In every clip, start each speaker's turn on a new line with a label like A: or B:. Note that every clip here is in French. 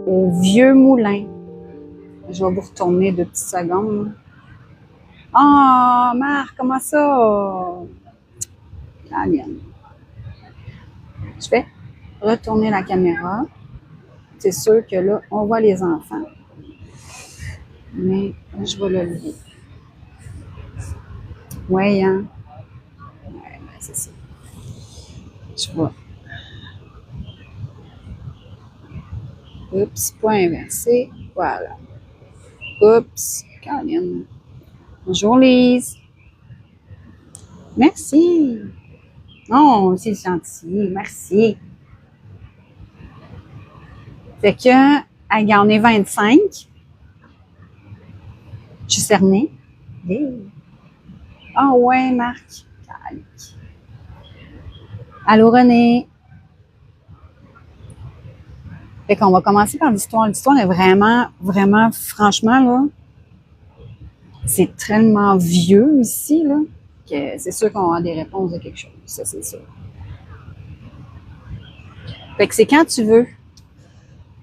A: au vieux moulin. Je vais vous retourner 2 petites secondes. Ah, Marc, comment ça? La mienne. Je vais retourner la caméra. C'est sûr que là, on voit les enfants. Mais je vais le lever. Oui, hein? Ouais, ben c'est ça. Je vois. Oups, pas inversé. Voilà. Oups, Caroline. Bonjour, Lise. Merci. Oh, c'est gentil. Merci. Fait que, regarde, on est 25. Je suis cernée. Ah ouais, Marc. Allô, René. Fait qu'on va commencer par l'histoire. L'histoire est vraiment, vraiment, franchement, là, c'est tellement vieux ici, là, que c'est sûr qu'on a des réponses de quelque chose. Ça, c'est sûr. Fait que c'est quand tu veux.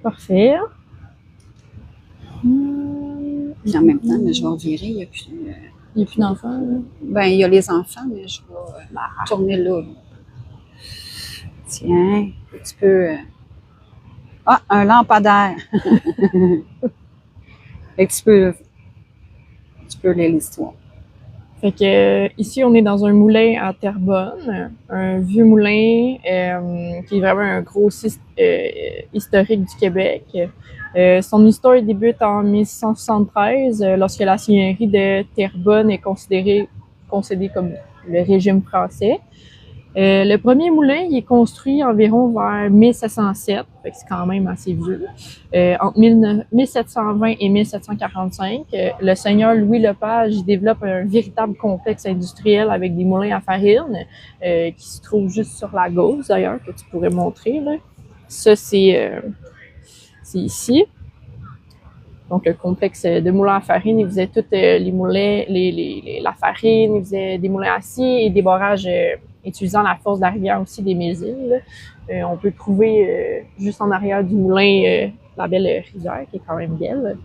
B: Parfait.
A: Puis en même temps, mais je vais revirer. Il
B: n'y a plus d'enfants. Là.
A: Ben, il y a les enfants, mais je vais tourner là. Tiens, tu peux... Ah, un lampadaire. Fait que tu peux lire l'histoire.
B: Fait que ici, on est dans un moulin à Terrebonne, un vieux moulin qui est vraiment un gros site historique du Québec. Son histoire débute en 1673, lorsque la seigneurie de Terrebonne est concédée comme le régime français. Le premier moulin il est construit environ vers 1707, fait que c'est quand même assez vieux. Entre 1720 et 1745, le seigneur Louis Lepage développe un véritable complexe industriel avec des moulins à farine qui se trouvent juste sur la gauche d'ailleurs, que tu pourrais montrer. Là. Ça, c'est ici. Donc, le complexe de moulins à farine, il faisait toutes les moulins, la farine, il faisait des moulins à acier et des barrages utilisant la force de la rivière aussi des Mésiles. On peut trouver juste en arrière du moulin la belle rivière qui est quand même belle.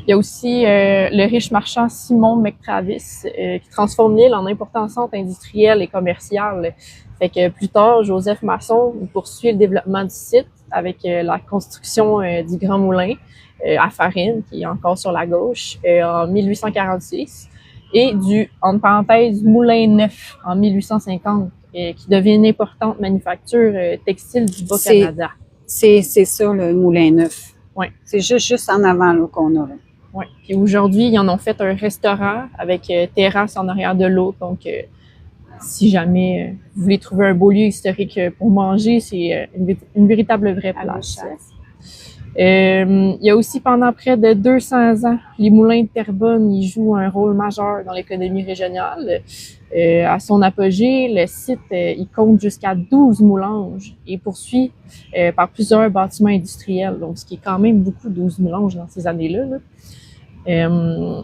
B: Il y a aussi le riche marchand Simon McTravis qui transforme l'île en important centre industriel et commercial. Fait que plus tard, Joseph Masson poursuit le développement du site avec la construction du Grand Moulin à farine, qui est encore sur la gauche, en 1846, et du, entre parenthèses, Moulin Neuf en 1850, qui devient une importante manufacture textile du Bas-Canada.
A: C'est ça, le Moulin Neuf.
B: Oui.
A: C'est juste en avant là, qu'on a. Là.
B: Oui. Puis aujourd'hui, ils en ont fait un restaurant avec terrasse en arrière de l'eau. Donc, si jamais vous voulez trouver un beau lieu historique pour manger, c'est une véritable vraie place. Il y a aussi pendant près de 200 ans, les moulins de Terrebonne ils jouent un rôle majeur dans l'économie régionale. À son apogée, le site il compte jusqu'à 12 moulanges et poursuit par plusieurs bâtiments industriels. Donc, ce qui est quand même beaucoup, 12 moulanges dans ces années-là. Là.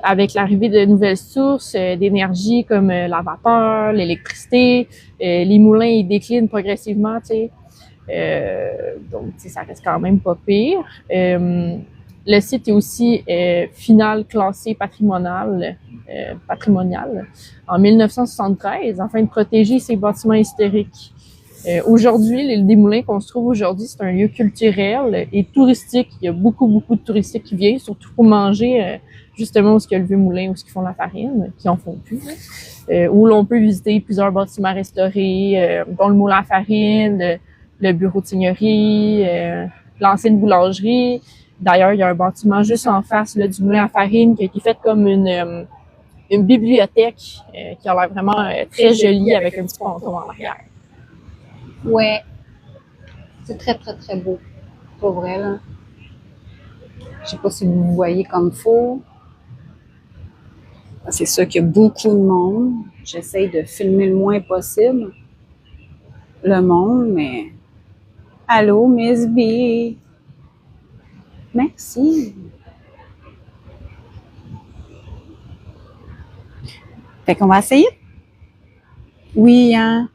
B: Avec l'arrivée de nouvelles sources d'énergie comme la vapeur, l'électricité, les moulins ils déclinent progressivement, tu sais. Donc, ça reste quand même pas pire. Le site est aussi final classé patrimonial en 1973 afin de protéger ses bâtiments historiques. Aujourd'hui, l'île des Moulins qu'on se trouve aujourd'hui, c'est un lieu culturel et touristique. Il y a beaucoup de touristes qui viennent, surtout pour manger justement où il y a le vieux moulin, où ils font la farine, qui en font plus. Où l'on peut visiter plusieurs bâtiments restaurés, dont le moulin à farine, le bureau de seigneurie, l'ancienne boulangerie. D'ailleurs, il y a un bâtiment juste en face là, du moulin à farine qui a été fait comme une bibliothèque qui a l'air vraiment très jolie avec un petit ponton en arrière.
A: Ouais. C'est très, très, très beau. Pour vrai, là. Je sais pas si vous voyez comme faut. C'est sûr qu'il y a beaucoup de monde. J'essaye de filmer le moins possible le monde, mais... Allô, Miss B. Merci. Fait qu'on va essayer? Oui, hein?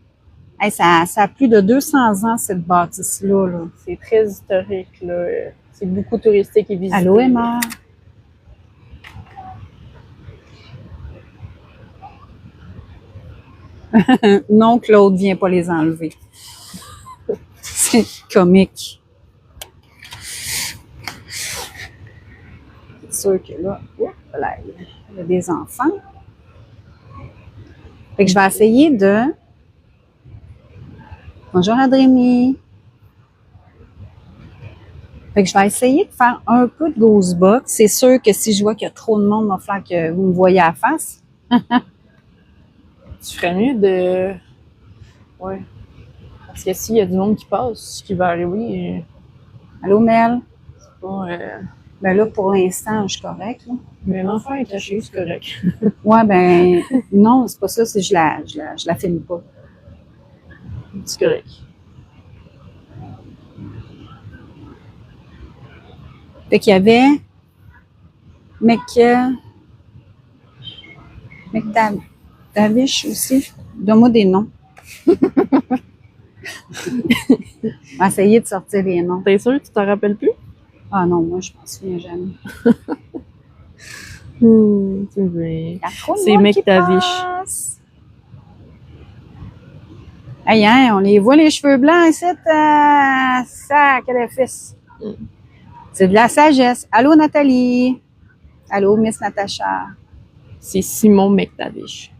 A: Hey, ça a plus de 200 ans, cette bâtisse-là. Là.
B: C'est très historique, là. C'est beaucoup touristique et visité.
A: Allô, Emma? Non, Claude vient pas les enlever. C'est comique. C'est sûr que là, là, il y a des enfants. Fait que je vais essayer de... Bonjour, Adrémy. Fait que je vais essayer de faire un peu de Ghostbox. C'est sûr que si je vois qu'il y a trop de monde, il va falloir que vous me voyez à la face.
B: Tu ferais mieux de... Ouais. Parce que s'il y a du monde qui passe, ce qui va arriver,
A: Allô, Mel?
B: c'est pas...
A: Ben là, pour l'instant, je suis correcte. Là.
B: Mais l'enfant est caché, c'est correct.
A: Ouais, ben non, c'est pas ça, c'est je la filme pas.
B: C'est correct.
A: Fait qu'il y avait McTavish aussi. Donne-moi des noms. On va essayer de sortir les noms.
B: T'es sûr que tu t'en rappelles plus?
A: Ah non, moi, je m'en souviens jamais.
B: C'est vrai.
A: Il y a trop de
B: C'est
A: monde qui
B: McTavish.
A: passe. Hey, hein, on les voit les cheveux blancs ici. Ça, quel fils. C'est de la sagesse. Allô, Nathalie. Allô, Miss Natacha.
B: C'est Simon McTavish.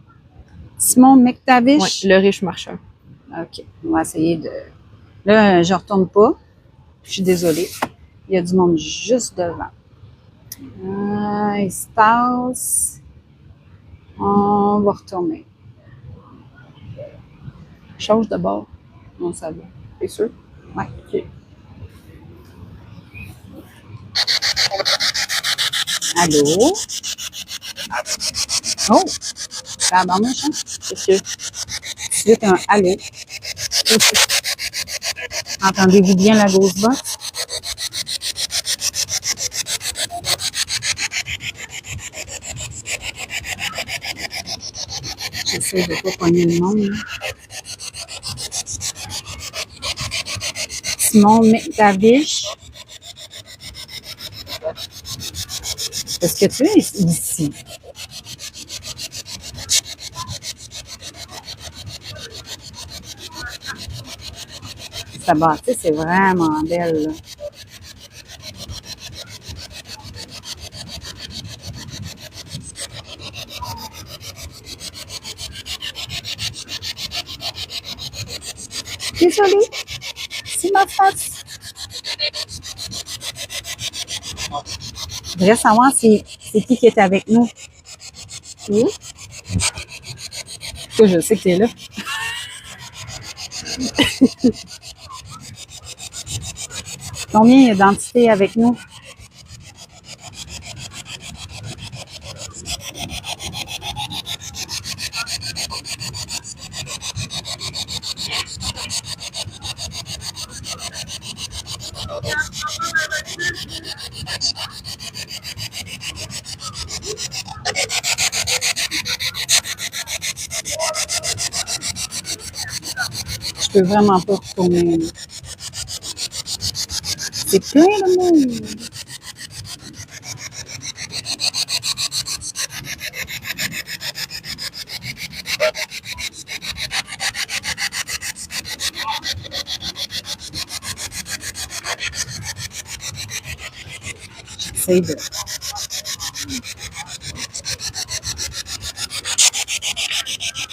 A: Simon McTavish.
B: Ouais, le riche marchand.
A: OK. On va essayer de... Là, je retourne pas. Je suis désolée. Il y a du monde juste devant. Il se passe. On va retourner. Change de bord. Non, ça va.
B: T'es sûr?
A: Ouais.
B: OK.
A: Allô? Oh! Ça va marche, hein?
B: Qu'est-ce que...
A: C'est un allô. Entendez-vous bien la grosse box? J'essaie de pas pogner le monde. Là. Simon McTavish. Est-ce que tu es ici? Sa bâtisse c'est vraiment belle. Là. Désolée, c'est ma face. Je voudrais savoir c'est qui est avec nous. Oui? Toi, je sais que tu es là. Combien il y a d'entités avec nous? Je peux vraiment pas retourner. C'est plein de monde. J'essaie de...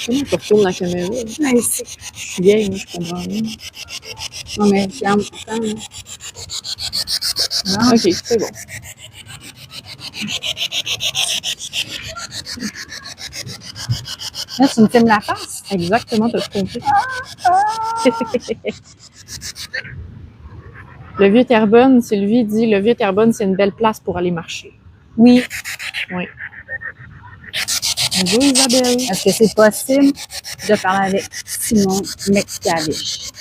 B: Comment tu retournes la caméra?
A: Ouais, c'est...
B: Je suis vieille, moi, je comprends rien.
A: Non, mais ferme pourtant. Non.
B: OK, c'est bon.
A: Là, tu me filmes la face?
B: Exactement, t'as tout compris. Le Vieux-Terrebonne, Sylvie dit, le Vieux-Terrebonne, c'est une belle place pour aller marcher.
A: Oui.
B: Oui. Bonjour Isabelle.
A: Est-ce que c'est possible de parler avec Simon McTavish?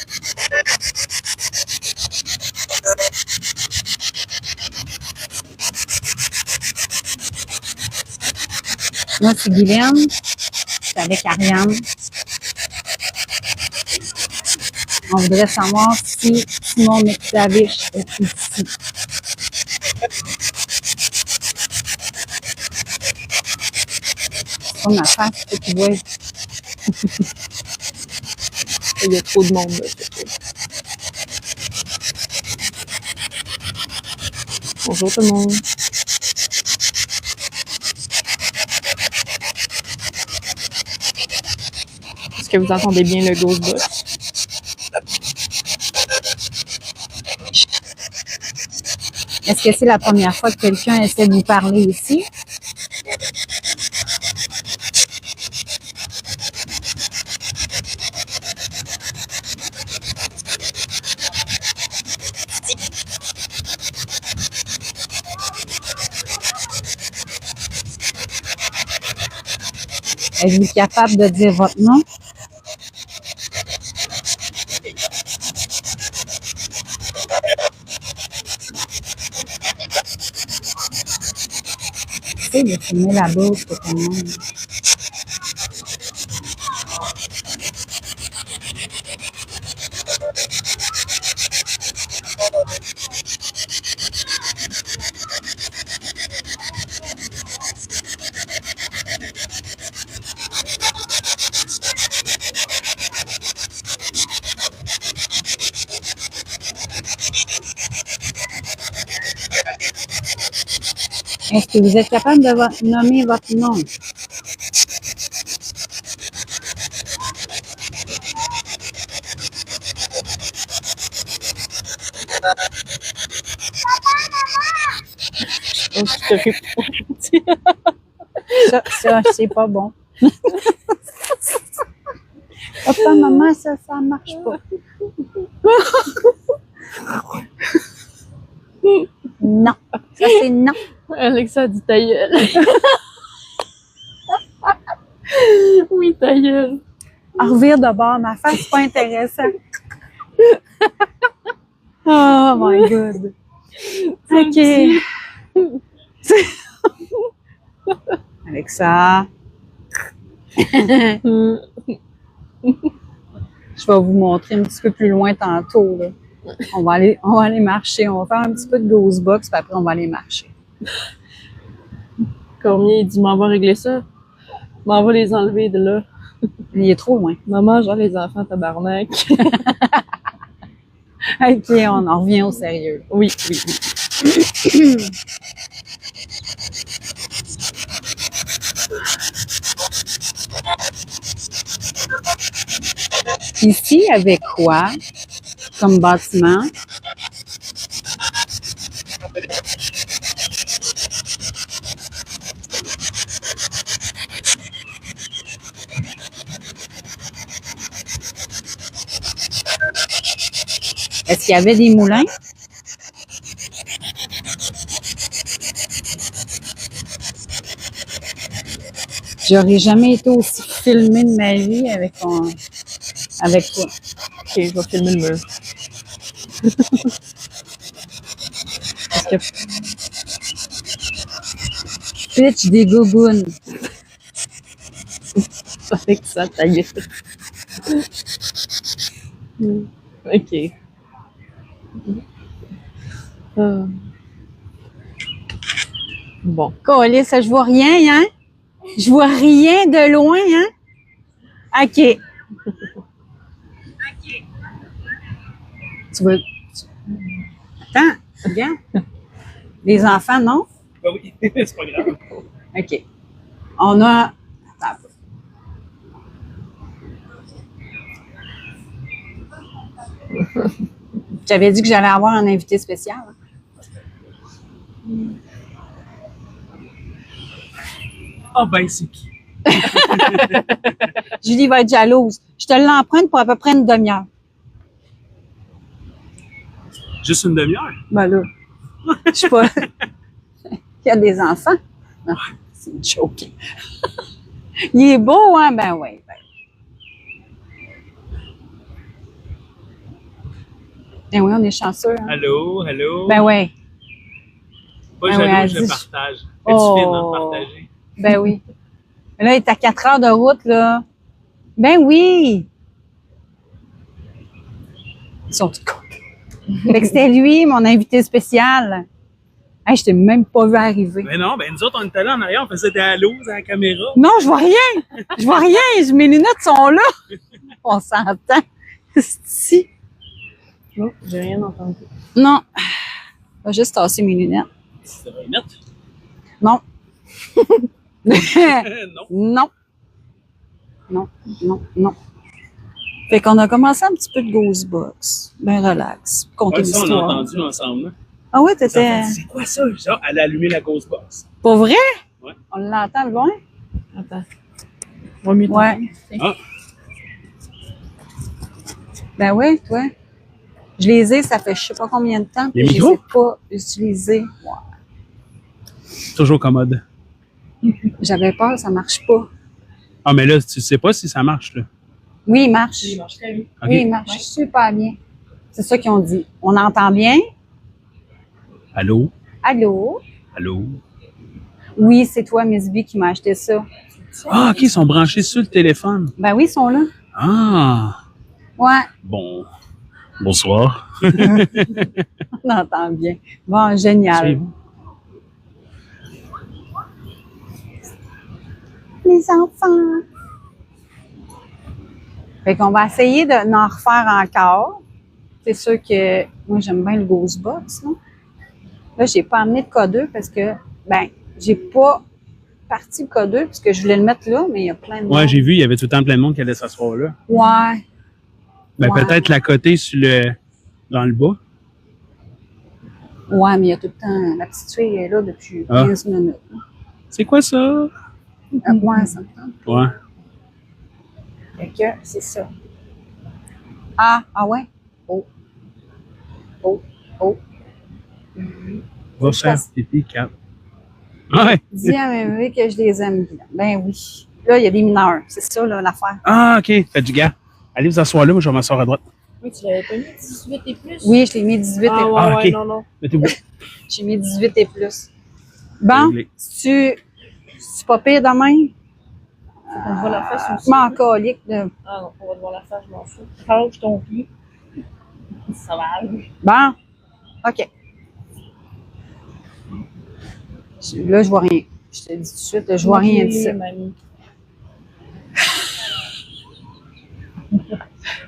A: Moi, c'est Guylaine. C'est avec Ariane. On voudrait savoir si Simon McTavish est ici. C'est pas ma face que tu vois.
B: Il y a trop de monde. Là, bonjour tout le monde. Est-ce que vous entendez bien le Ghostbox?
A: Est-ce que c'est la première fois que quelqu'un essaie de vous parler ici? Êtes-vous capable de dire votre nom? Essaye de filmer la bouche pour tout le monde. Est-ce que vous êtes capable de nommer votre nom?
B: Donc, je te réponds.
A: Ça, c'est pas bon. Papa, maman, ça marche pas. Non. Ça, c'est non.
B: Alexa dit ta gueule. Oui, ta gueule.
A: En revire de bord, ma face, c'est pas intéressant. Oh my God. OK. Alexa. Je vais vous montrer un petit peu plus loin tantôt. Là. On va aller marcher. On va faire un petit peu de Ghostbox, puis après, on va aller marcher.
B: Cormier, il dit, m'en va régler ça. M'en va les enlever de là.
A: Il est trop loin.
B: Maman, genre les enfants, tabarnak.
A: OK, on en revient au sérieux.
B: Oui.
A: Ici, avec quoi comme bâtiment? Est-ce qu'il y avait des moulins? J'aurais jamais été aussi filmée de ma vie avec toi.
B: OK, je vais filmer le mur.
A: Parce que pitch des gougounes.
B: Avec ça, ta gueule. OK. Bon.
A: Colis, je vois rien, hein? Je vois rien de loin, hein? OK. Tu veux... Attends, regarde. Les enfants, non?
C: Ben oui, c'est pas grave.
A: OK. On a... Attends un peu. J'avais dit que j'allais avoir un invité spécial. Hein?
C: Ah ben, c'est qui?
A: Julie va être jalouse. Je te l'emprunte pour à peu près une demi-heure.
C: Juste une demi-heure?
A: Ben là, je sais pas. Il y a des enfants. Non, c'est une joke. Il est beau, hein? Ben oui. Ben oui, on est chanceux. Hein?
C: Allô?
A: Ben oui.
C: Pas
A: ben
C: jaloux,
A: oui, elle
C: je
A: dit-
C: partage. Es-tu
A: Oh.
C: fine d'en partager?
A: Ben oui. Mais là, il est à 4 heures de route, là. Ben oui. sont tous contents. Fait que c'était lui, mon invité spécial. Hey, je t'ai même pas vu arriver.
C: Mais non, ben nous autres, on était là en arrière, on faisait des halos à la caméra.
A: Non, je vois rien. Je vois rien. Mes lunettes sont là. On s'entend. Si.
B: Non, j'ai rien entendu.
A: Non. Je vais juste tasser mes lunettes.
C: Ça va y mettre?
A: Non.
C: Non.
A: Non. Non, non, non. Fait qu'on a commencé un petit peu de Ghostbox. Ben relax. Compter
C: Ouais, ça, on l'a
A: l'histoire.
C: entendu ensemble. Hein.
A: Ah oui,
C: Ça
A: t'étais...
C: fait, c'est quoi ça? Ça, elle a allumé la Ghostbox.
A: Pour vrai?
C: Ouais.
A: On l'entend loin?
B: Attends. On va mieux
A: Ouais.
C: Ah,
A: Ben oui, toi. Je les ai, ça fait je sais pas combien de temps.
C: Les
A: puis je
C: micros?
A: les ai pas utilisés. Ouais.
C: toujours commode.
A: J'avais peur, ça marche pas.
C: Ah, mais là, tu sais pas si ça marche, là.
A: Oui, il marche.
B: Il marche très bien.
C: OK.
A: Oui, il marche super bien. C'est ça qu'ils ont dit. On entend bien?
C: Allô?
A: Allô?
C: Allô?
A: Oui, c'est toi, Miss B, qui m'a acheté ça.
C: Ah, OK, ils sont branchés sur le téléphone.
A: Ben oui, ils sont là.
C: Ah,
A: Ouais,
C: bon. Bonsoir.
A: on entend bien. Bon, génial.
C: Suivez-vous.
A: Les enfants. Fait qu'on va essayer d'en refaire encore. C'est sûr que moi, j'aime bien le Ghostbox. Là, j'ai pas amené de K2 parce que, ben, j'ai pas parti le K2 parce que je voulais le mettre là, mais il y a plein de
C: Ouais,
A: monde.
C: j'ai vu, il y avait tout le temps plein de monde qui allait s'asseoir là.
A: Ouais.
C: Ben,
A: Ouais.
C: peut-être la côté sur dans le bas.
A: Ouais, mais il y a tout le temps... La petite fille est là depuis
C: Ah.
A: 15 minutes.
C: C'est quoi ça?
A: Ouais, ça me tente.
C: Ouais.
A: Fait que, c'est ça. Ah ouais? Oh. Oh. Oh.
C: Va
A: Je
C: faire
A: fasse-
C: pipi, cap. Ouais.
A: Dis à mes bébés que je les aime bien. Ben oui. Là, il y a des mineurs. C'est ça, là, l'affaire.
C: Ah, OK. Fait du gars. Allez vous asseoir là, moi je vais m'asseoir à droite.
B: Oui, tu l'avais pas mis 18 et plus?
A: Oui, je l'ai mis 18
B: Ah
A: et
B: ouais,
C: Ah,
B: ouais,
C: ok.
B: non, non.
C: Mettez-vous.
A: J'ai mis 18 et plus. Bon,
C: Réglé.
A: c'est pas pire demain?
B: On voit la face aussi.
A: Je m'en calique de...
B: Ah non, on va te voir la face, je m'en fous. Alors que je ton pied. Ça va aller.
A: Bon, OK. Là, je vois rien. Je te dis tout de suite, là, je vois rien d'ici.
B: Mamie.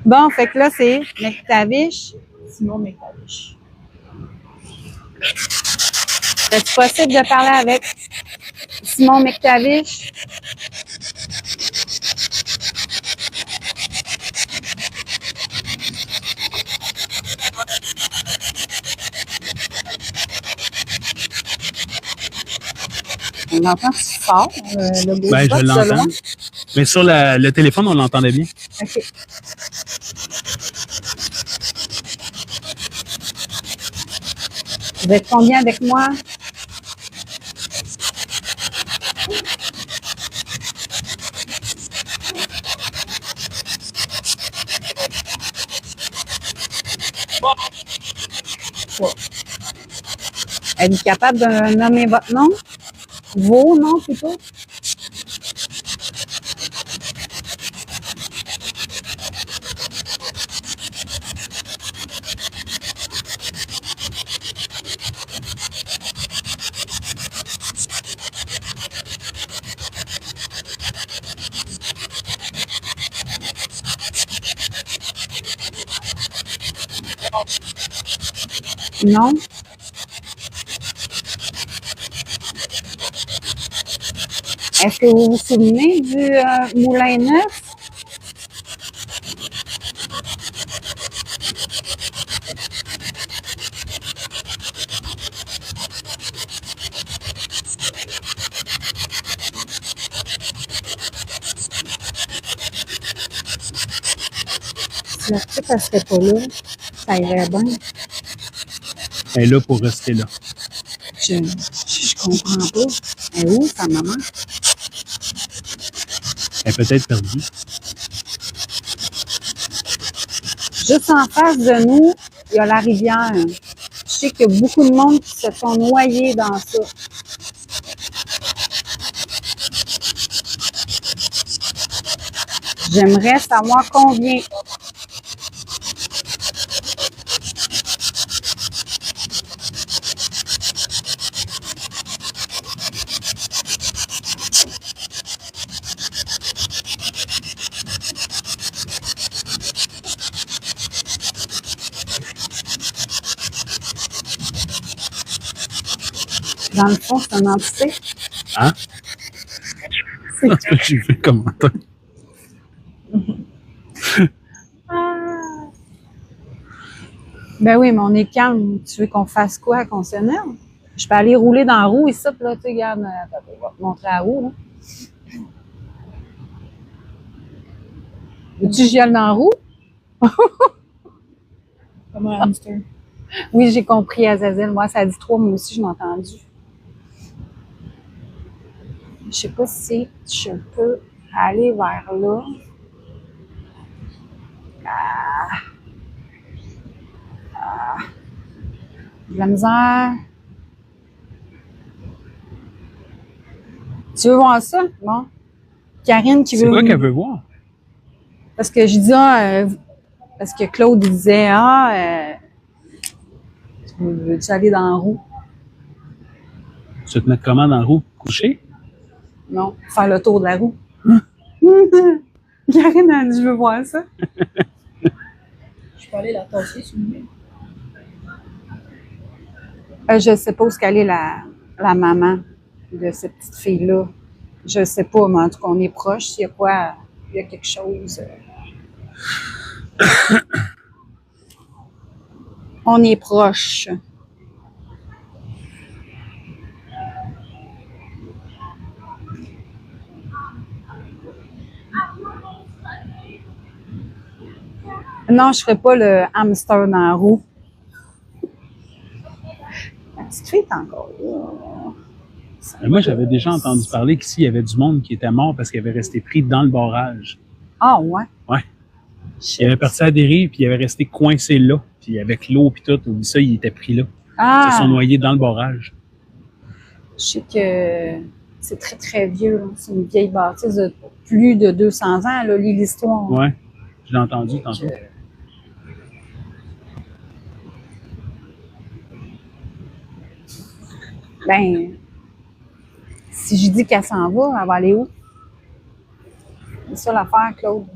A: Bon, fait que là, c'est McTavish.
B: Simon McTavish.
A: Est-ce possible de parler avec Simon McTavish? On entend si fort, le beau
C: Ben,
A: spot
C: je
A: de
C: l'entends.
A: loin.
C: Mais sur le téléphone, on l'entendait bien.
A: OK. Vous êtes combien avec moi? Êtes-vous capable de nommer votre nom? Vos noms plutôt? Non? Est-ce que vous vous souvenez du Moulin Neuf? Si la petite, elle serait pas là, ça irait bien.
C: Elle est là pour rester là.
A: Je comprends pas. Elle est où, sa maman?
C: Elle est peut-être perdue.
A: Juste en face de nous, il y a la rivière. Je sais qu'il y a beaucoup de monde qui se sont noyés dans ça. J'aimerais savoir combien. Dans le fond, c'est une entité.
C: Hein? C'est ce que j'ai vu comme matin.
A: Ben oui, mais on est calme. Tu veux qu'on fasse quoi? Qu'on s'énerve? Je peux aller rouler dans la roue ici, puis là, tu sais, regarde, attends, je vais te montrer la roue, là. Veux-tu que j'y aille dans la roue?
B: Comme un hamster.
A: Oui, j'ai compris, Azazel. Moi, ça a dit 3, moi aussi, je l'ai entendu. Je sais pas si je peux aller vers là. De la misère. Tu veux voir ça? Bon. Karine qui
C: C'est
A: veut...
C: quoi qu'elle veut voir?
A: Parce que je dis, parce que Claude il disait, veux-tu aller dans la roue?
C: Tu veux te mettre comment dans la roue? Coucher?
A: Non, faire le tour de la roue. Karine a dit, je veux voir ça.
B: Je peux aller la tasser, si vous voulez.
A: Je sais pas où est-ce qu'elle est la maman de cette petite fille-là. Je sais pas, mais en tout cas, on est proche. S'il y a quoi, il y a quelque chose. On est proche. Non, je ferai pas le hamster dans la roue. La petite fille est encore là.
C: Mais moi, j'avais déjà entendu parler qu'ici, il y avait du monde qui était mort parce qu'il avait resté pris dans le barrage.
A: Ah, ouais.
C: Ouais. Il avait parti à la dérive, puis il avait resté coincé là. Puis avec l'eau puis tout, oublie ça, il était pris là. Ils se sont noyés dans le barrage.
A: Je sais que c'est très, très vieux. Là. C'est une vieille bâtisse de plus de 200 ans. Là, lis l'histoire.
C: Ouais. Je l'ai entendu tantôt.
A: Ben, si je dis qu'elle s'en va, elle va aller où? C'est ça l'affaire, Claude.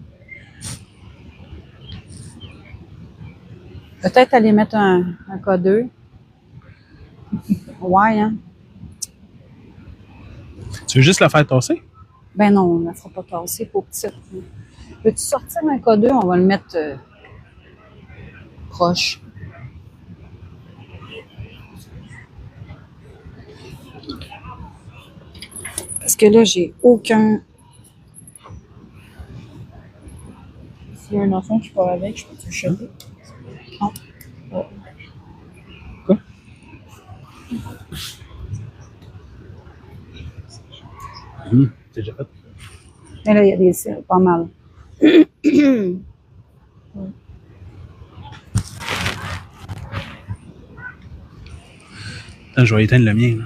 A: Peut-être aller mettre un K2. Ouais, hein?
C: Tu veux juste la faire tasser?
A: Ben non, on ne la fera pas tasser pour petite. Peux-tu sortir un K2? On va le mettre proche. Parce que là, j'ai aucun...
B: S'il y a un enfant qui part avec, je peux te le choper.
A: Non.
C: Quoi? C'est déjà fait.
A: Mais là, il y a des cils, pas mal.
C: Attends, je vais éteindre le mien. Là.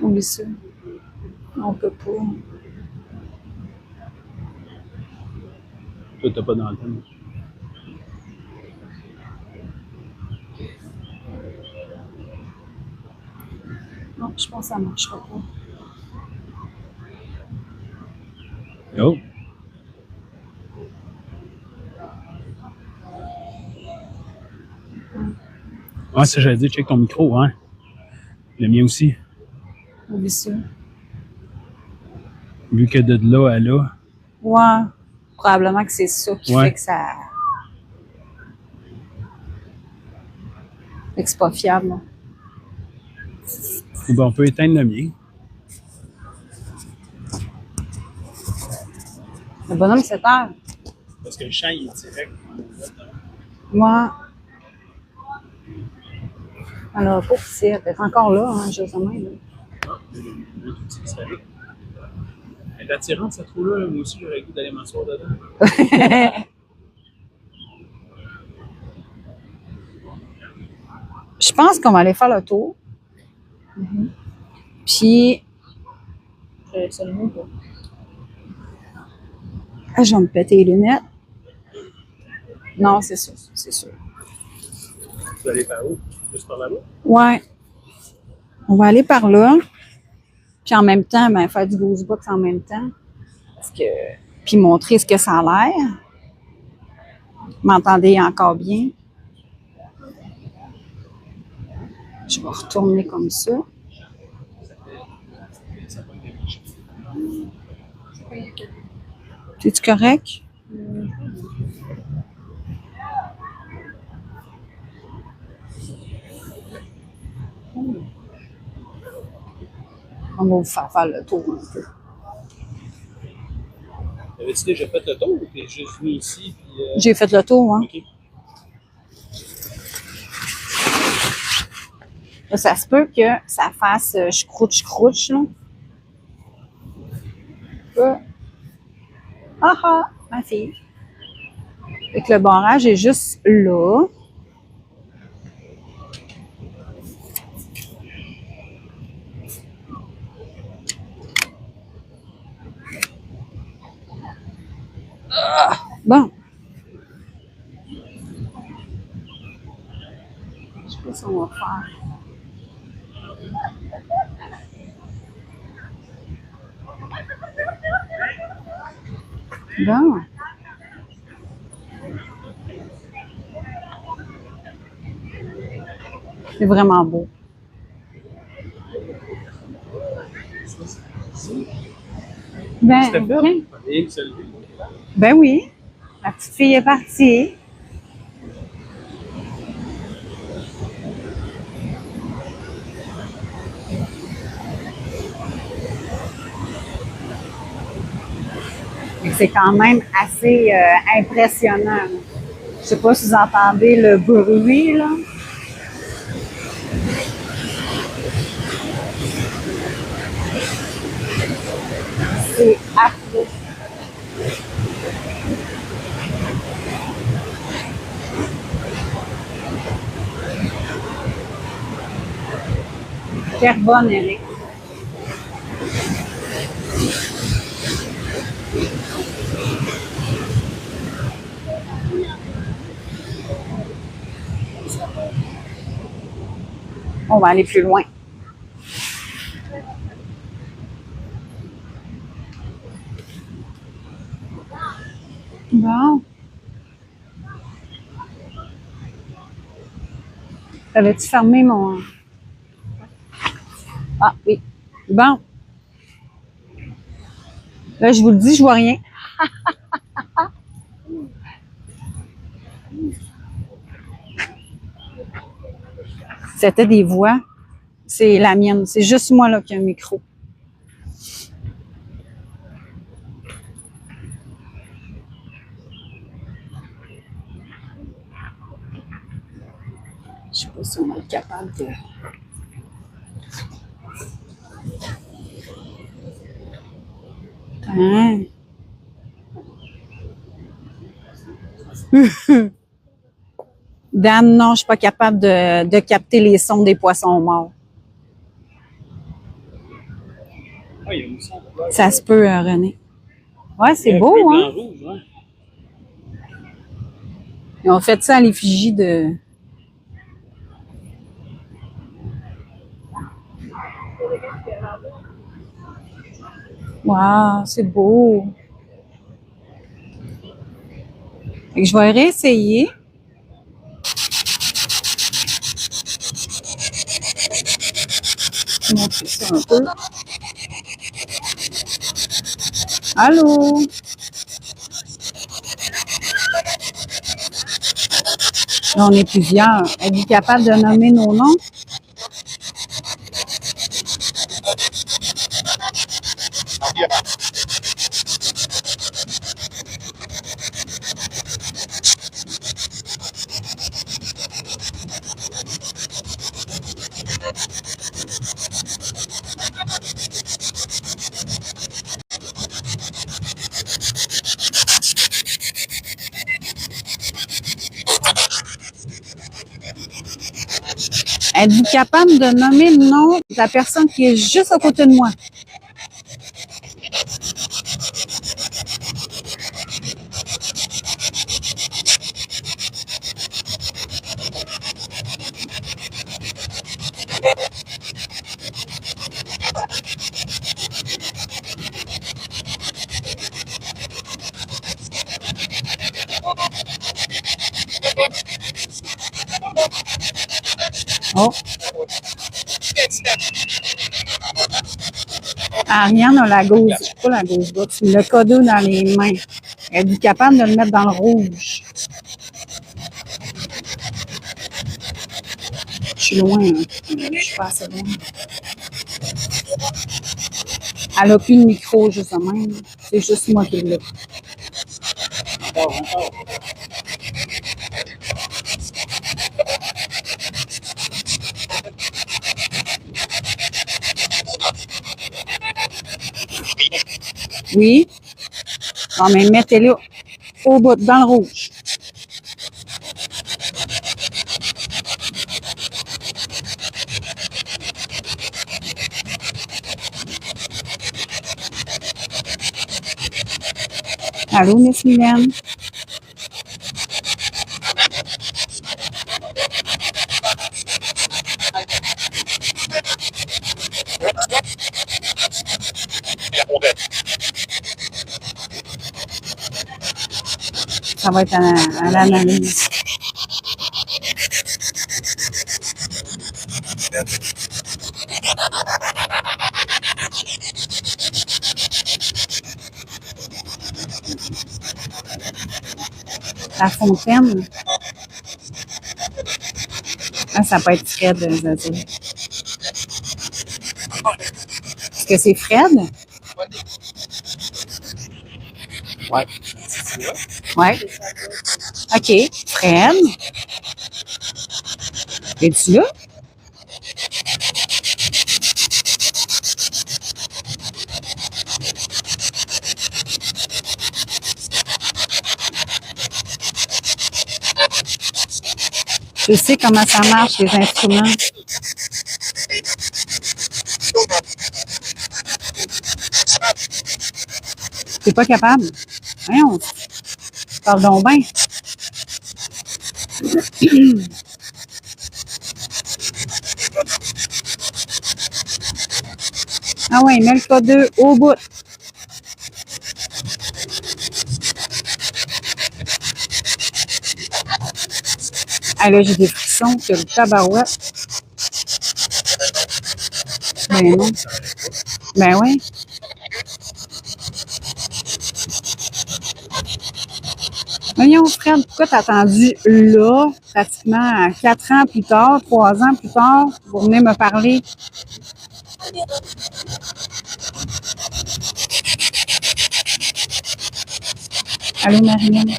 A: Oublie ça. On peut pas.
C: Toi, t'as pas d'antenne.
A: Non, je pense que ça ne marchera pas.
C: Oh! Ouais, ça, j'allais dire, check ton micro, hein? Le mien aussi.
A: Oublie ça.
C: Vu que de là à là.
A: Ouais. Probablement que c'est ça qui
C: Ouais.
A: fait que ça... Fait que c'est pas fiable, là.
C: Ben, on peut éteindre le mien.
A: Le bonhomme, c'est tard.
C: Parce que le champ, il est direct.
A: Moi... Alors, pas ici. Elle est encore là, hein, justement. Là.
C: Elle est attirante, cette trou-là. Moi aussi, j'aurais le goût d'aller m'asseoir dedans.
A: Je pense qu'on va aller faire le tour. Puis,
B: Ça le mot, quoi.
A: je vais me péter les lunettes. Non, c'est sûr, c'est sûr.
C: Tu vas aller par où? Juste par là-bas?
A: Ouais. On va aller par là. Puis en même temps, ben, faire du goosebox en même temps. Parce que... Puis montrer ce que ça a l'air. M'entendez encore bien? Je vais retourner comme ça. Es-tu correct? On va vous faire le tour un peu.
C: Avais-tu déjà fait le tour ou t'es juste venu ici? Puis,
A: J'ai fait le tour, hein.
C: OK.
A: Là, ça se peut que ça fasse je là. Ah ah, ma fille. Fait que le barrage est juste là. Bon. Je sais pas si on va faire. Bon. C'est vraiment beau.
C: C'était
A: Ben,
C: fait? Et se lever.
A: ben oui. La petite fille est partie. C'est quand même assez impressionnant. Je sais pas si vous entendez le bruit, là. C'est affreux. Terrebonne, Eric. On va aller plus loin. Bon. T'avais-tu fermé mon... Ah, oui. Bon. Là, je vous le dis, je vois rien. C'était des voix. C'est la mienne. C'est juste moi, là, qui ai un micro. Je sais pas si on va être capable de... Hein? Dan, non, je suis pas capable de capter les sons des poissons morts.
C: Ah, il y a une son de couleur.
A: Ça se peut, René. Ouais, c'est beau,
C: Bleu,
A: hein?
C: blanc, rouge, ouais.
A: Ils ont fait ça à l'effigie de... Wow, c'est beau. Fait que je vais réessayer. Je vais montrer ça un peu. Allô? Là, on est plusieurs. Êtes-vous capable de nommer nos noms? Êtes-vous capable de nommer le nom de la personne qui est juste à côté de moi? Oh, Ariane a la gauze, pas la gauze box, le code dans les mains. Elle est capable de le mettre dans le rouge. Je suis loin, hein. Je suis pas assez loin. Elle n'a plus de micro, juste de même. C'est juste moi qui l'ai. Oui. Bon, mais mettez-le au bout, dans le rouge. Allô, Miss Mylène? Ça va être à l'analyse. La fontaine. Ah, ça peut être Fred, Zazie. Est-ce que c'est Fred?
C: Ouais.
A: Ouais. OK. Fred. Es-tu là? Je sais comment ça marche, les instruments. T'es pas capable? Voyons. Parle donc bien. Ah ouais, mets le code 2 au bout. Ah là, j'ai des frissons sur le tabarouette. Ben non. Ben oui. Voyons, Fred, pourquoi t'as attendu là, pratiquement 4 ans plus tard, 3 ans plus tard, pour venir me parler? Allô, Marianne?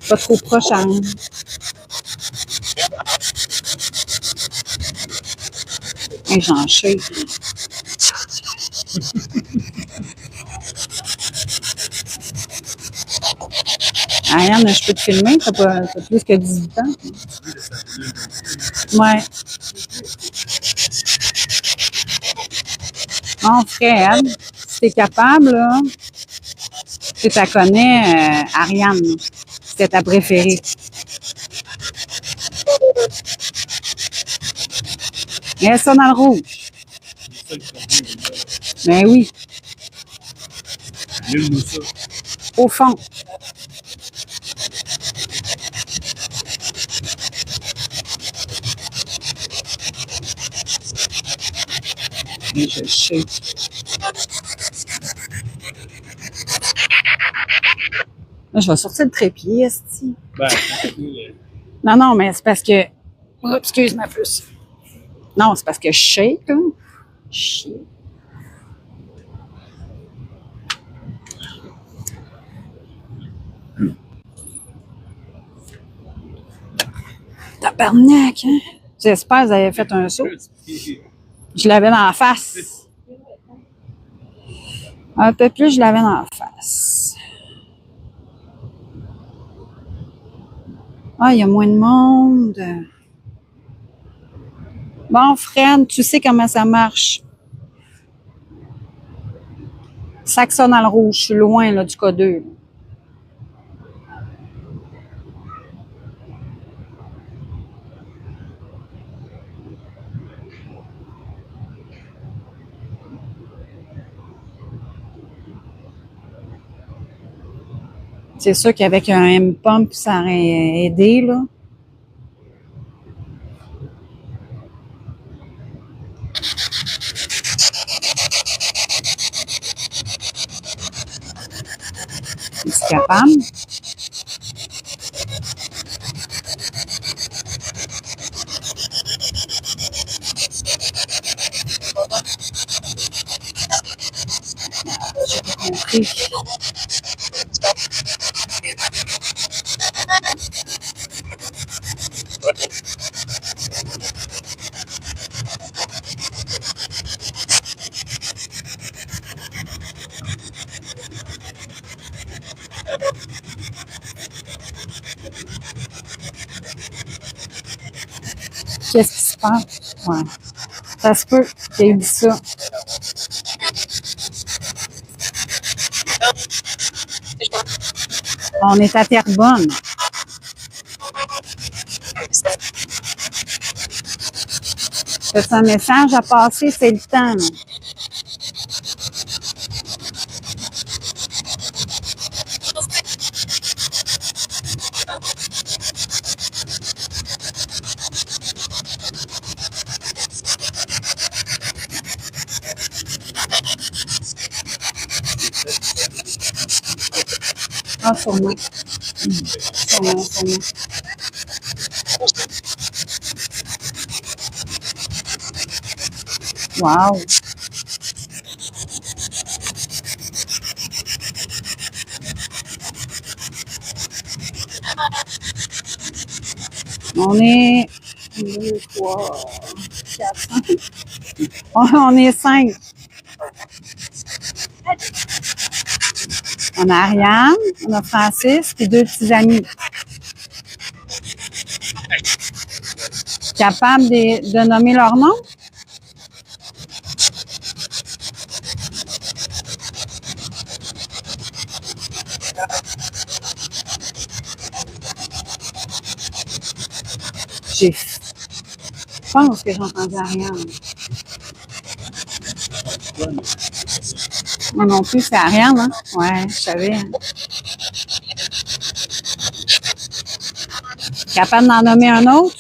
A: Pas trop proche, Anne. Hey, j'en chie. Ariane, je peux te filmer? T'as plus que 18 ans? Ouais. Mon frère, si t'es capable, là, tu la connais, Ariane. C'était ta préférée. Mets ça dans le rouge. Ben oui. Au fond. Mais je sais. Là, je vais sortir le trépied, esti. Non, non, mais c'est parce que... Oh, excuse ma puce. Non, c'est parce que je shake, là. Shit. Tabarnak, hein? J'espère que vous avez fait un saut. Je l'avais dans la face. Un peu plus, je l'avais dans la face. Ah, il y a moins de monde. Bon, Fred, tu sais comment ça marche. Saxon dans le rouge, je suis loin là, du code 2. C'est sûr qu'avec un M-Pump, ça aurait aidé, là. Es capable? J'ai pas compris. Qu'est-ce qui se passe? Ouais. Ça se peut qu'il y ait eu ça. On est à Terrebonne. C'est un message à passer, c'est le temps, là. Ah, sûrement. Sûrement, sûrement. Wow. On est 2, 3, 4, 5. On est 5. On a Ariane, on a Francis, puis 2 petits amis. Capable de nommer leur nom? Je pense que j'ai entendu Ariane. Moi non plus, c'est Ariane, hein? Ouais, je savais. Capable d'en nommer un autre?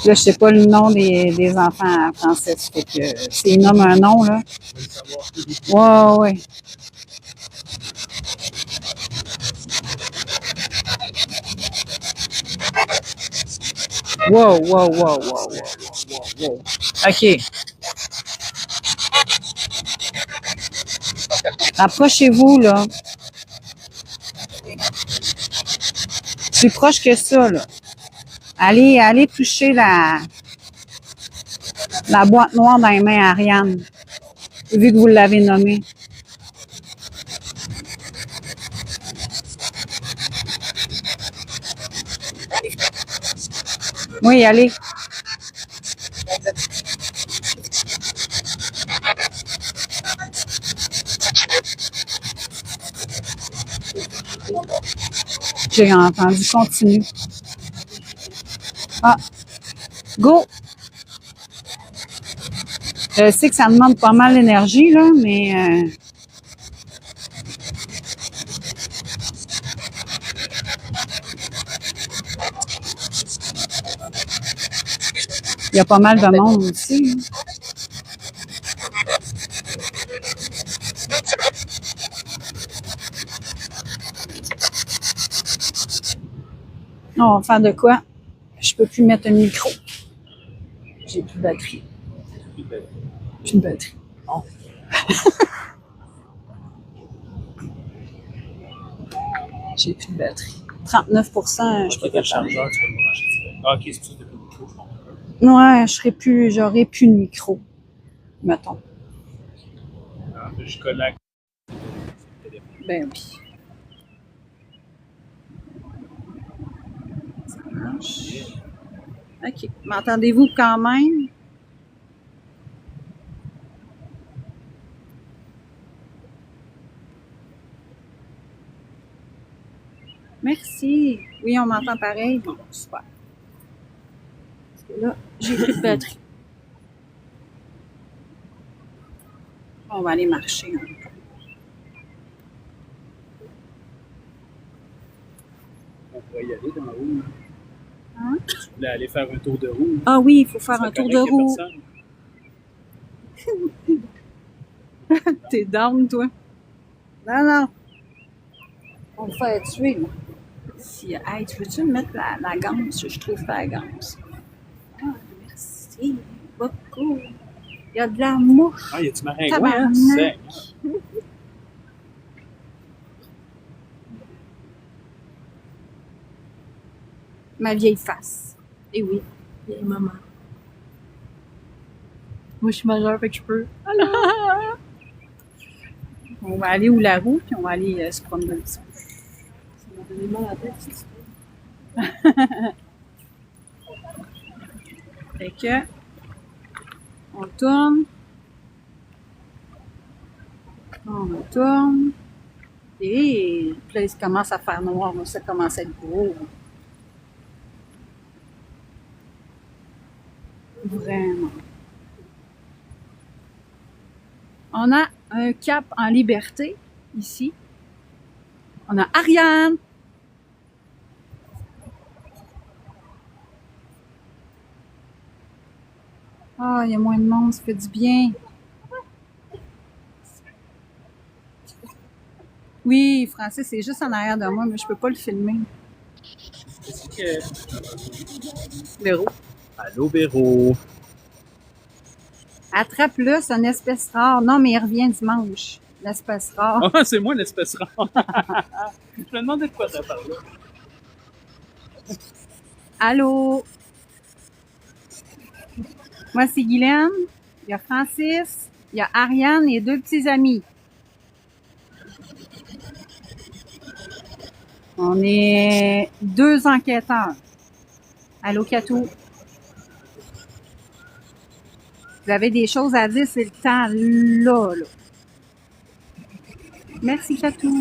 A: Là, je sais pas le nom des enfants français. Fait que s'ils nomment un nom, là. Ouais, ouais. Wow, wow, wow, wow, wow, wow, wow. OK. Rapprochez-vous, là. Plus proche que ça, là. Allez toucher la boîte noire dans les mains à Ariane, vu que vous l'avez nommée. Oui, allez. J'ai entendu, continue. Ah, go! Je sais que ça demande pas mal d'énergie, là, mais... il y a pas mal de monde aussi. On va faire de quoi? Je peux plus mettre un micro. J'ai plus de batterie. Plus de batterie. Bon. J'ai plus de batterie. 39%, je peux pas charger.
C: Ah, ok, c'est tout de micro, je comprends.
A: Ouais, j'aurais plus de micro, mettons.
C: Je connecte.
A: Ben oui. Ça marche. OK. M'entendez-vous quand même? Merci. Oui, on m'entend pareil. Bon, super. Parce que là, j'ai plus de batterie. On va aller marcher.
C: On pourrait y aller dans la roue.
A: Hein?
C: Tu voulais aller faire un tour de roue.
A: Ah oui, il faut faire un tour de roue. T'es down, toi? Non, non. On va faire tuer, là. Si, hey, tu veux-tu me mettre la ganse? Je trouve pas la ganse. Ah, merci beaucoup. Il y a de la mouche.
C: Ah, il y a du maringouin,
A: Tabarnak.
C: sec.
A: Ma vieille face. Eh oui.
B: Vieille maman. Moi, je suis majeure, fait que je peux.
A: On va aller où la roue, puis on va aller se promener un petit peu.
B: Ça m'a donné mal à la tête, c'est ça.
A: Fait que, on tourne. On tourne. Et puis là, il commence à faire noir. Ça commence à être gros. Vraiment. On a un cap en liberté, ici. On a Ariane. Ah, il y a moins de monde, ça fait du bien. Oui, Francis, c'est juste en arrière de moi, mais je peux pas le filmer.
C: Est-ce que...
A: Véro.
C: Allô, Véro.
A: Attrape-le, c'est une espèce rare. Non, mais il revient dimanche. L'espèce rare.
C: Ah, c'est moi l'espèce rare. Je me demandais de quoi ça parlait.
A: Allô? Moi, c'est Guylaine. Il y a Francis. Il y a Ariane et deux petits amis. On est 2 enquêteurs. Allô, Katou? Vous avez des choses à dire, c'est le temps là, là. Merci, Katou.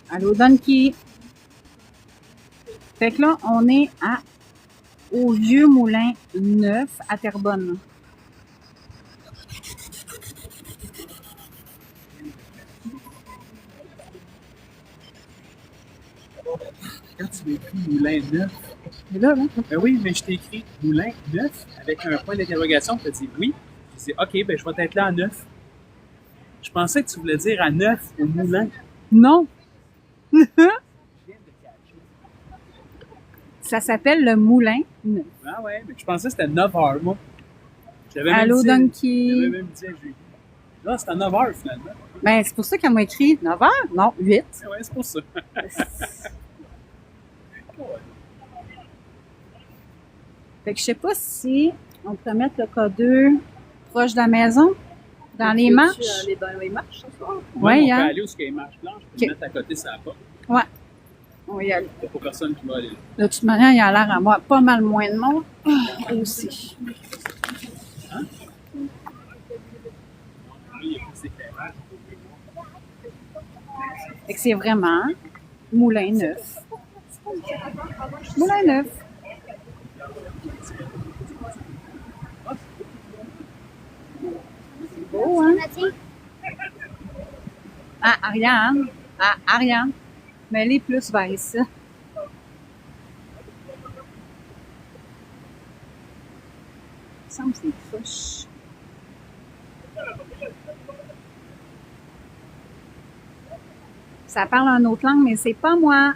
A: Allô, Donkey. Fait que là, on est au Vieux Moulin Neuf à Terrebonne.
C: Quand tu m'écris Moulin 9,
A: C'est là, là.
C: ben oui, mais je t'ai écrit Moulin 9 avec un point d'interrogation. Tu as dit oui. J'ai dit OK, ben je vais être là à 9. Je pensais que tu voulais dire à 9 au moulin.
A: Non. Ça s'appelle le Moulin Neuf.
C: Ah ouais, mais je pensais que c'était 9 heures, moi.
A: Allô, Donkey.
C: J'avais même dit à Julie. Là, c'est à 9 heures, finalement.
A: Ben, c'est pour ça qu'elle m'a écrit 9 heures? Non, 8.
C: Ah ouais, c'est pour ça.
A: Fait que je sais pas si on peut mettre le K2 proche de la maison, dans les marches.
B: Aller dans les marches ce soir?
A: Ouais,
C: on
A: hein?
C: peut aller où il y a les marches blanches, puis le mettre à côté sur la porte.
A: Ouais. On va y aller.
C: Il n'y a pas personne qui va aller là.
A: De toute manière, il y a l'air à moi pas mal moins de monde. Aussi.
C: Hein? Il y a plus d'éclairage.
A: Fait que c'est vraiment Moulin Neuf. Moulin Neuf. C'est beau, hein? Ah, Ariane. Ah, Ariane. Mais elle est plus vers ici. Il me semble que c'est croche. Ça parle une autre langue, mais c'est pas moi.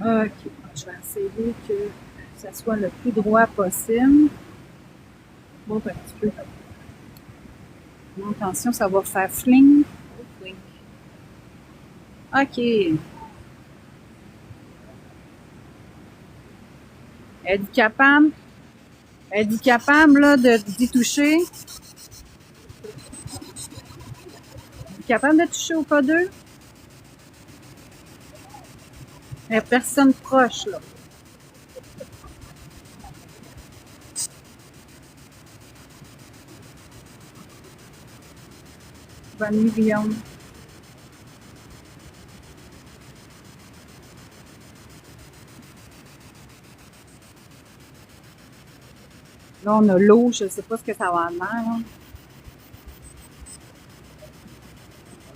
A: Ok, je vais essayer que ça soit le plus droit possible. Bon, un petit peu. Non, attention, ça va faire fling. Ok. Êtes-vous capable? Êtes-vous capable là, d'y toucher? Êtes-vous capable de toucher au K2? Il n'y a personne proche, là. Bonne nuit, Guillaume. Là, on a l'eau, je ne sais pas ce que ça va avoir. Hein.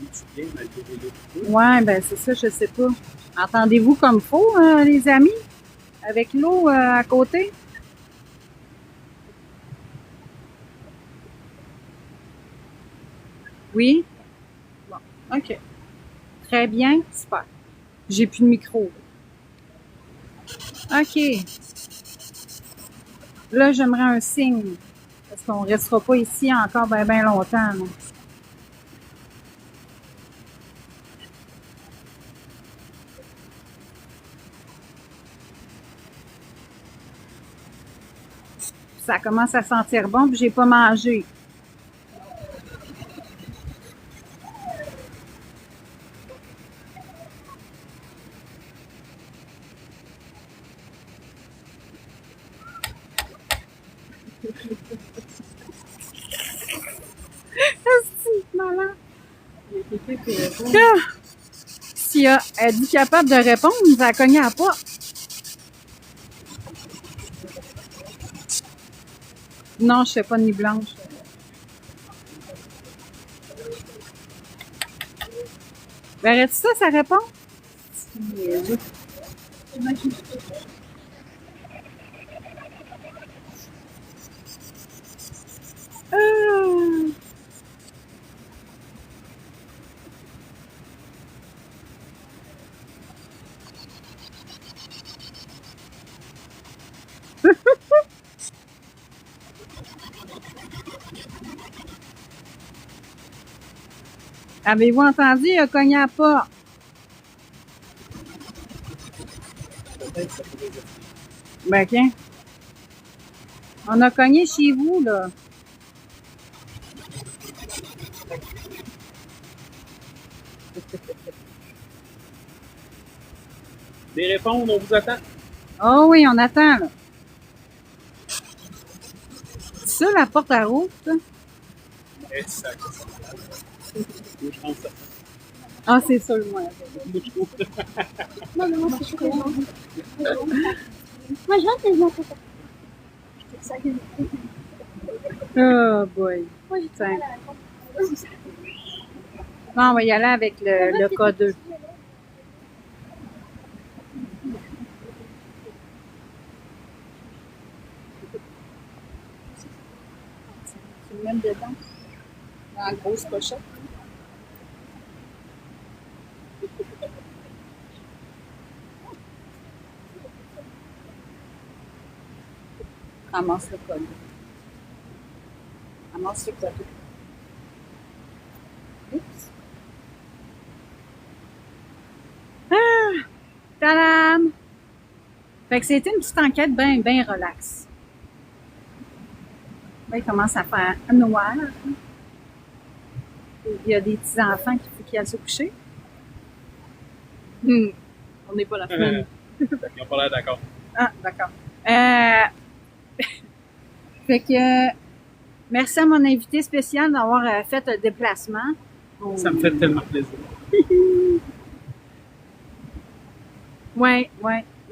C: Un petit bien malgré les deux.
A: Ouais, ben c'est ça, je sais pas. Entendez-vous comme faut, les amis? Avec l'eau à côté? Oui? Bon, OK. Très bien, super. J'ai plus de micro. OK. Là, j'aimerais un signe. Parce qu'on restera pas ici encore bien longtemps. Là. Ça commence à sentir bon, puis j'ai pas mangé. C'est malade. Ah! Si elle dit capable de répondre, elle a cogné à la porte. Non, je fais pas de nuit blanche. Verrais-tu ça, ça répond? Ah! Avez-vous entendu? Il a cogné à la porte.
C: Peut-être ça pourrait être.
A: Ben, tiens. On a cogné chez vous, là.
C: Des réponses, on vous attend.
A: Oh oui, on attend, là. C'est ça, la porte à route, ça?
C: Et ça. Je pense ça.
A: Ah, c'est ça, le moins.
D: Non, non, moi, je connais. Moi, je vois que je m'en fais pas.
A: Oh boy.
D: Moi, j'ai
A: Tiens.
D: la réponse.
A: Bon, on va y aller avec le cas 2. Tu le mets dedans? Dans la grosse pochette. Ramasse le code. Ramasse le code. Oups. Ah! Tadam! Fait que c'était une petite enquête bien relax. Là, il commence à faire noir. Il y a des petits enfants qui faut qu'ils aillent se coucher. On n'est pas la semaine.
C: Ils n'ont pas l'air d'accord.
A: Ah, d'accord. Fait que merci à mon invité spécial d'avoir fait un déplacement.
C: Ça me fait tellement plaisir.
A: Ouais,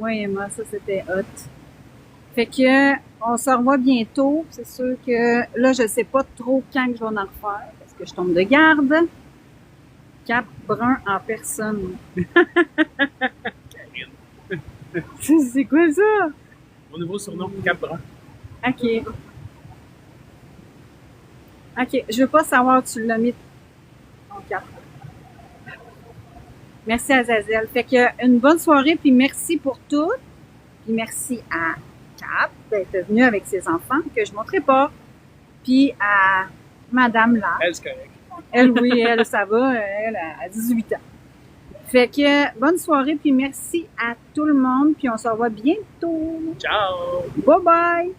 A: Emma, ça c'était hot. Fait que on se revoit bientôt. C'est sûr que là, je sais pas trop quand que je vais en refaire parce que je tombe de garde. Cap brun en personne. C'est quoi ça?
C: Mon nouveau surnom, Cap Brun.
A: OK. OK. Je veux pas savoir où tu l'as mis en cap. Merci Azazel. Fait que une bonne soirée, puis merci pour tout. Puis merci à Cap d'être venue avec ses enfants, que je ne montrerai pas. Puis à Madame là.
C: Elle, c'est correct.
A: Elle, oui, elle, ça va. Elle a 18 ans. Fait que bonne soirée, puis merci à tout le monde. Puis on se revoit bientôt.
C: Ciao!
A: Bye bye!